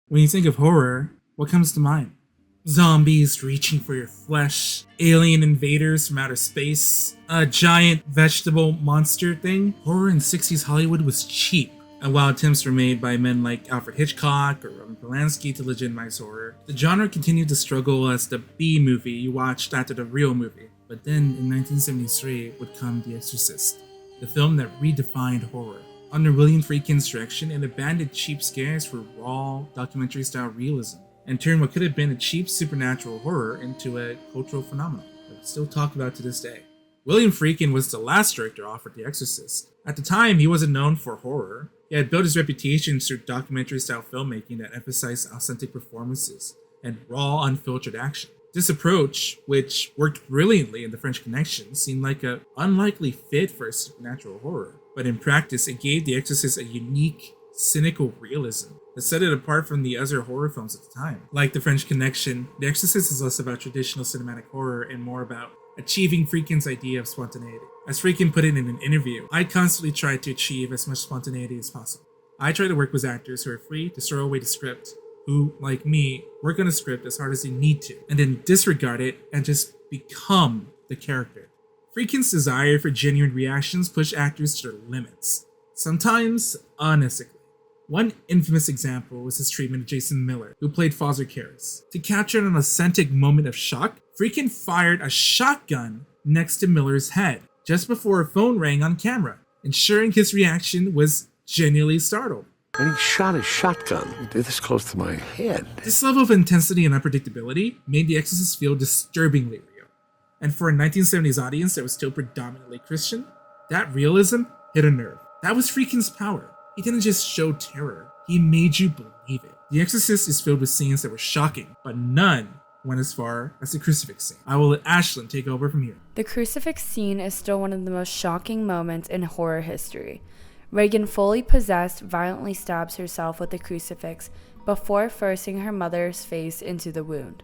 When you think of horror, what comes to mind? Zombies reaching for your flesh, alien invaders from outer space, a giant vegetable monster thing. Horror in 60s Hollywood was cheap, and while attempts were made by men like Alfred Hitchcock or Roman Polanski to legitimize horror, the genre continued to struggle as the B movie you watched after the real movie. But then in 1973 would come The Exorcist, the film that redefined horror. Under William Friedkin's direction, it abandoned cheap scares for raw, documentary-style realism, and turned what could have been a cheap supernatural horror into a cultural phenomenon that we still talk about to this day. William Friedkin was the last director offered The Exorcist. At the time, he wasn't known for horror. He had built his reputation through documentary-style filmmaking that emphasized authentic performances and raw, unfiltered action. This approach, which worked brilliantly in The French Connection, seemed like an unlikely fit for a supernatural horror. But in practice, it gave The Exorcist a unique, cynical realism that set it apart from the other horror films at the time. Like The French Connection, The Exorcist is less about traditional cinematic horror and more about achieving Friedkin's idea of spontaneity. As Friedkin put it in an interview, I constantly try to achieve as much spontaneity as possible. I try to work with actors who are free to throw away the script, who, like me, work on a script as hard as they need to, and then disregard it and just become the character. Friedkin's desire for genuine reactions pushed actors to their limits, sometimes unethically. One infamous example was his treatment of Jason Miller, who played Father Karras. To capture an authentic moment of shock, Friedkin fired a shotgun next to Miller's head, just before a phone rang on camera, ensuring his reaction was genuinely startled. And he shot a shotgun this close to my head. This level of intensity and unpredictability made The Exorcist feel disturbingly real. And for a 1970s audience that was still predominantly Christian, that realism hit a nerve. That was Friedkin's power. He didn't just show terror, he made you believe it. The Exorcist is filled with scenes that were shocking, but none went as far as the crucifix scene. I will let Ashlynn take over from here. The crucifix scene is still one of the most shocking moments in horror history. Regan, fully possessed, violently stabs herself with the crucifix before forcing her mother's face into the wound.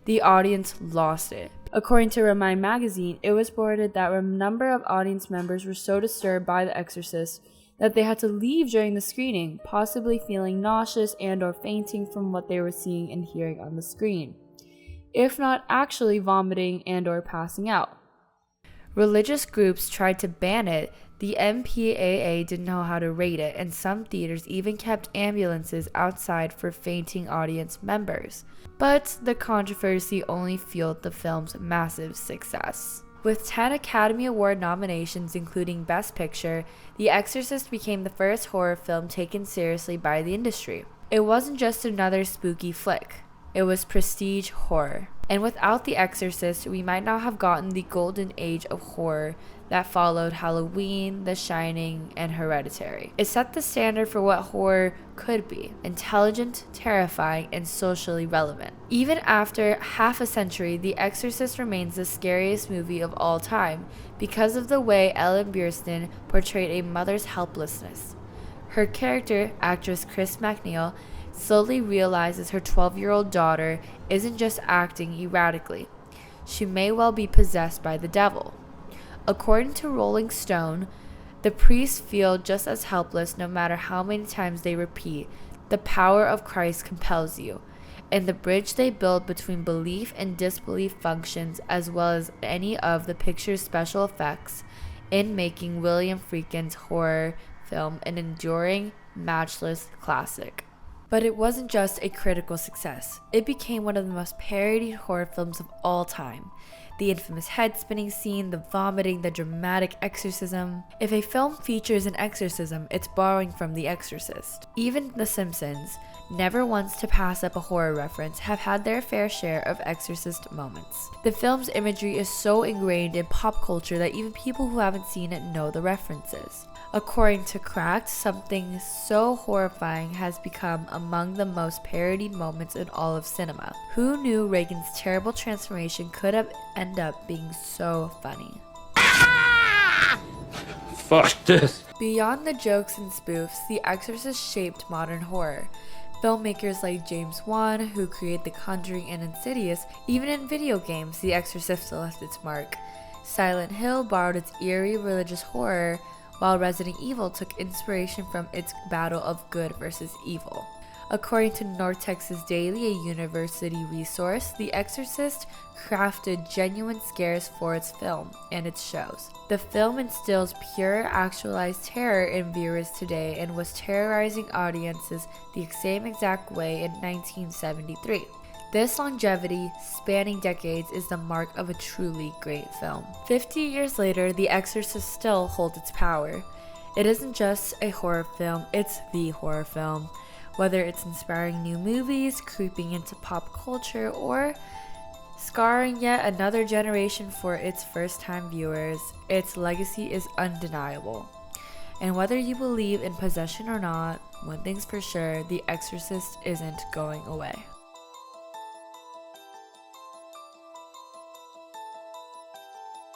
The audience lost it. According to Remind magazine, it was reported that a number of audience members were so disturbed by The Exorcist that they had to leave during the screening, possibly feeling nauseous and or fainting from what they were seeing and hearing on the screen, if not actually vomiting and or passing out. Religious groups tried to ban it. The MPAA didn't know how to rate it, and some theaters even kept ambulances outside for fainting audience members. But the controversy only fueled the film's massive success. With 10 Academy Award nominations, including Best Picture, The Exorcist became the first horror film taken seriously by the industry. It wasn't just another spooky flick. It was prestige horror. And without The Exorcist, we might not have gotten the golden age of horror that followed Halloween, The Shining, and Hereditary. It set the standard for what horror could be: intelligent, terrifying, and socially relevant. Even after half a century, The Exorcist remains the scariest movie of all time because of the way Ellen Burstyn portrayed a mother's helplessness. Her character, actress Chris MacNeil, slowly realizes her 12-year-old daughter isn't just acting erratically. She may well be possessed by the devil. According to Rolling Stone, the priests feel just as helpless no matter how many times they repeat, "The power of Christ compels you," and the bridge they build between belief and disbelief functions, as well as any of the picture's special effects, in making William Friedkin's horror film an enduring, matchless classic. But it wasn't just a critical success. It became one of the most parodied horror films of all time. The infamous head-spinning scene, the vomiting, the dramatic exorcism. If a film features an exorcism, it's borrowing from The Exorcist. Even The Simpsons, never once to pass up a horror reference, have had their fair share of exorcist moments. The film's imagery is so ingrained in pop culture that even people who haven't seen it know the references. According to Cracked, something so horrifying has become among the most parodied moments in all of cinema. Who knew Reagan's terrible transformation could have ended up being so funny? Fuck this. Beyond the jokes and spoofs, The Exorcist shaped modern horror. Filmmakers like James Wan, who created The Conjuring and Insidious, even in video games, The Exorcist left its mark. Silent Hill borrowed its eerie religious horror, while Resident Evil took inspiration from its battle of good versus evil. According to North Texas Daily, a university resource, The Exorcist crafted genuine scares for its film and its shows. The film instills pure, actualized terror in viewers today and was terrorizing audiences the same exact way in 1973. This longevity, spanning decades, is the mark of a truly great film. 50 years later, The Exorcist still holds its power. It isn't just a horror film, it's the horror film. Whether it's inspiring new movies, creeping into pop culture, or scarring yet another generation for its first-time viewers, its legacy is undeniable. And whether you believe in possession or not, one thing's for sure, The Exorcist isn't going away.